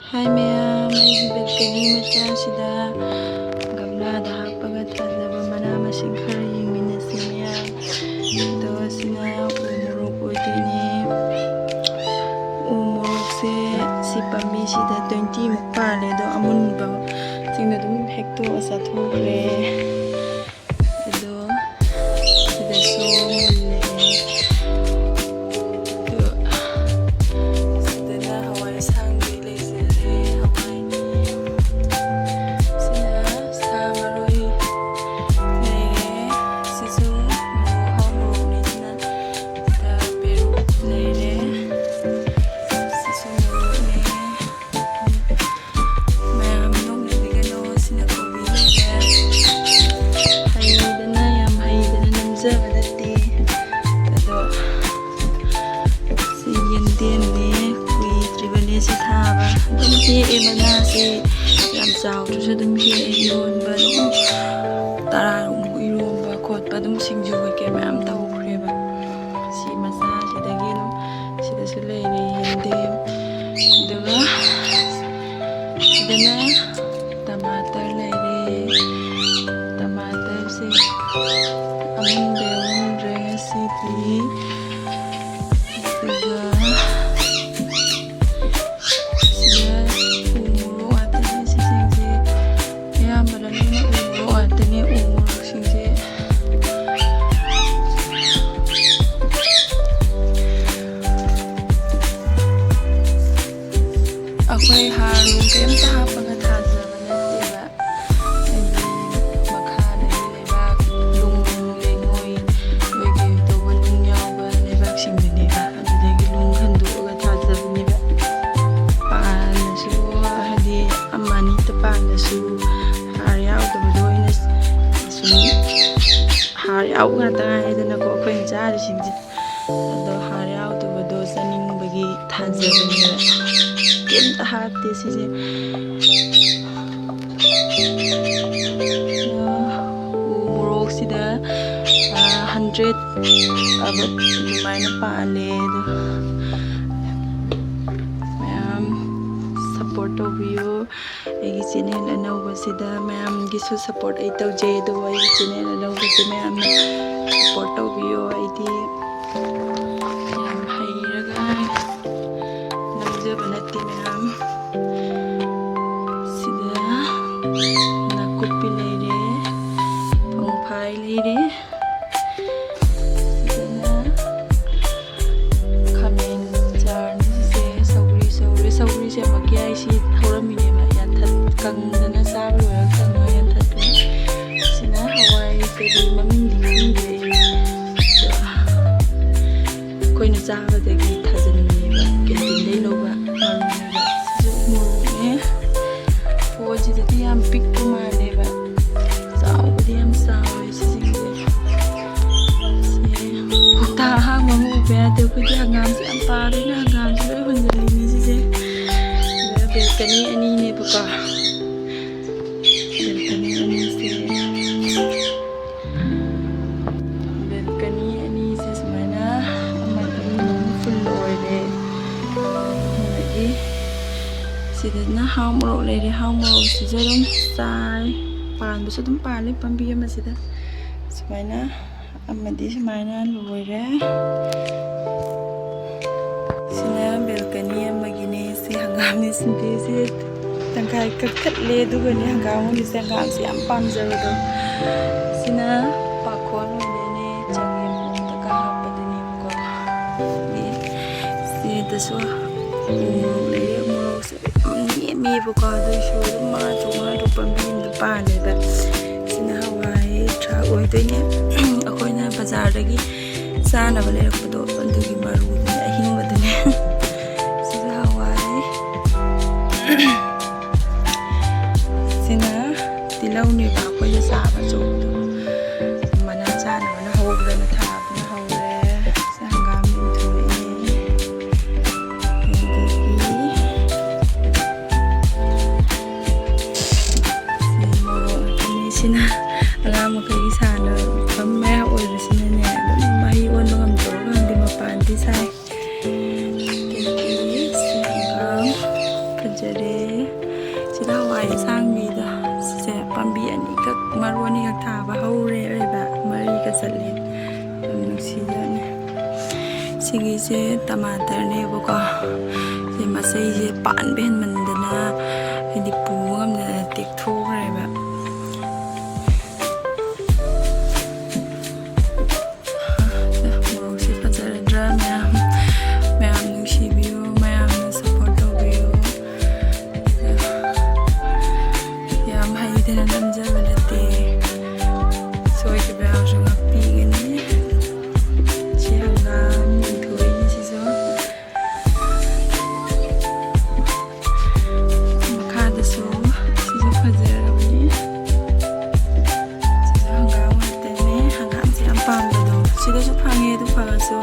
Hai ma'am, may balcony macha gamlada hapaga thajaba mana masing khara yengminasi ma'am. Ito sina umurok oidini. Umurok si pambi sida 20 muk pale do amunba singna dum hekto asa thokre. Ado sida so mulle. Yam chau tu se dum he iron ba tara iron ba khot ba dum singju ba ke mam tau khre ba si masa si dagi no si da se le ni hinde daga dana tomato le re tomato se amun de recipe daga akwai haru kem ta hapaga thajaba natteba aidi makha da leba lung lengoi loige to lung yawba lebak singdini ba adudagi lung khandu ga thajaba ni ba panasu hadi amani ta panasu har yaw da boina su har yaw ga ta idana ko khoi jari singji ado har yaw da bodo saning bagi thajaba ni kem ta hapte sije umurok sida 100 abat dumaina pale do ma'am support to view egi channel anauba sida ma'am gi su support ai tau je do ai channel anauba se ma'am support to view ai di yam hairaga namjaba natti ma'am sida nakupi leire pangphai leire sida khamen jar ni se sauri se makyai si thoramine ba yan that kangdana sab loya kangwa yan that sina hawai kedi mamin dingde koina chaba dagi thajanni ba kentin dei loba marunga sijo murne foji de yam pikku male ba saw de yam saw sisingde ta ha mo be de ku ja ngam si am pa de na ngam si loi hun de ni sise be kani ani ne ba ka kani ani se kani ani se smana full oile lagi sida na haumro leire haumro sijarum sai pan bu sudum pale pambi ma sida smaina amadi smaina loire sina balcony amagine si hangam ni sindi si tangkai kakkat le du ni hangam ni sangam si am pam jaro do sina pakon ne changem ta ka padani ko ni si daso le mo se mi bu ka do shu ma to ma do pambi ndu pa le ba sina hawai tra oi to ne akoina bazar dagi sana ba le ko do andugi maru ni ahin ba ne sina hawai sina tilau ni ba ko ya sa ba jo mana sana na hawo ba na tha na hawre sa ngam ni thui sina agama kai sana pamme oi sina ne mai on ngam to ngam di mapan di sai kerja ꯂꯣꯏꯔꯦ ꯁꯤꯗ ꯍꯋꯥꯏ ꯑꯁꯥꯡꯕꯤꯗꯣ ꯁꯤꯁꯦ ꯄꯥꯝꯕꯤ ꯑꯅꯤꯈꯛ ꯃꯔꯨ ꯑꯅꯤꯈꯛ ꯊꯥꯕ ꯍꯧꯔꯦ ꯑꯣꯏꯕ ꯃꯔꯤꯒ ꯆꯠꯂꯦ ꯌꯥꯝ ꯅꯨꯡꯁꯤꯖꯅꯤ ꯁꯤꯒꯤꯁꯦ ꯇꯃꯥꯇꯔꯅꯦꯕꯀꯣ ꯁꯤ ꯃꯆꯩꯁꯦ ꯄꯥꯟꯕ ꯍꯦꯟꯃꯟꯗꯅ ꯍꯥꯏꯗꯤ ꯄꯨꯕ ꯉꯝꯗꯅ ꯇꯦꯛꯊꯣꯛꯈ꯭ꯔꯦꯕ ꯃꯣꯔꯣꯛꯁꯦ ꯐꯖꯔꯗ꯭ꯔꯥ ꯃꯌꯥꯝ ꯅꯨꯡꯁꯤꯕꯤꯌꯨ ꯃꯌꯥꯝꯅ ꯁꯞꯄꯣꯔꯠ ꯇꯧꯕꯤꯌꯨ ꯌꯥꯝ ꯍꯩꯗꯅ ꯅꯝꯖꯕ ꯅꯠꯇꯦ ꯁꯣꯏꯈꯤꯕ ꯌꯥꯎꯁꯨ ꯉꯥꯛꯄꯤꯒꯅꯤ ꯁꯤ ꯍꯪꯒꯥꯝ ꯅꯤꯡꯊꯣꯏꯅꯤ ꯁꯤꯁꯨ ꯃꯈꯥꯗꯁꯨ ꯁꯤꯁꯨ ꯐꯖꯔꯕꯅꯤ ꯁꯤꯁꯨ ꯍꯪꯒꯥꯝ ꯉꯥꯛꯇꯅꯦ ꯍꯪꯒꯥꯝꯁꯦ ꯌꯥꯝ ꯄꯥꯝꯕꯗꯣ ꯁꯤꯗꯁꯨ ꯐꯪꯉꯦ ꯑꯗꯨ ꯐꯪꯉꯁꯨ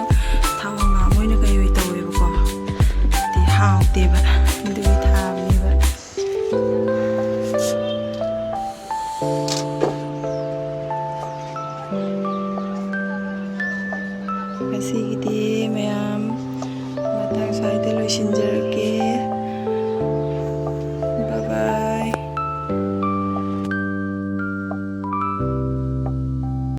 ꯊꯥꯎ ꯍꯪꯒꯥꯝ ꯑꯣꯏꯅ ꯀꯩ ꯑꯣꯏ ꯇꯧꯋꯦꯕꯀꯣ ꯍꯥꯎꯇꯦꯕ ꯑꯗꯨꯒꯤ ꯊꯥꯕꯅꯦꯕ ꯉꯁꯤꯒꯤꯗꯤ ꯃꯌꯥꯝ ꯃꯇꯥꯡ ꯁ꯭ꯋꯥꯏꯗ ꯂꯣꯏꯁꯤꯟꯖꯔꯒꯦ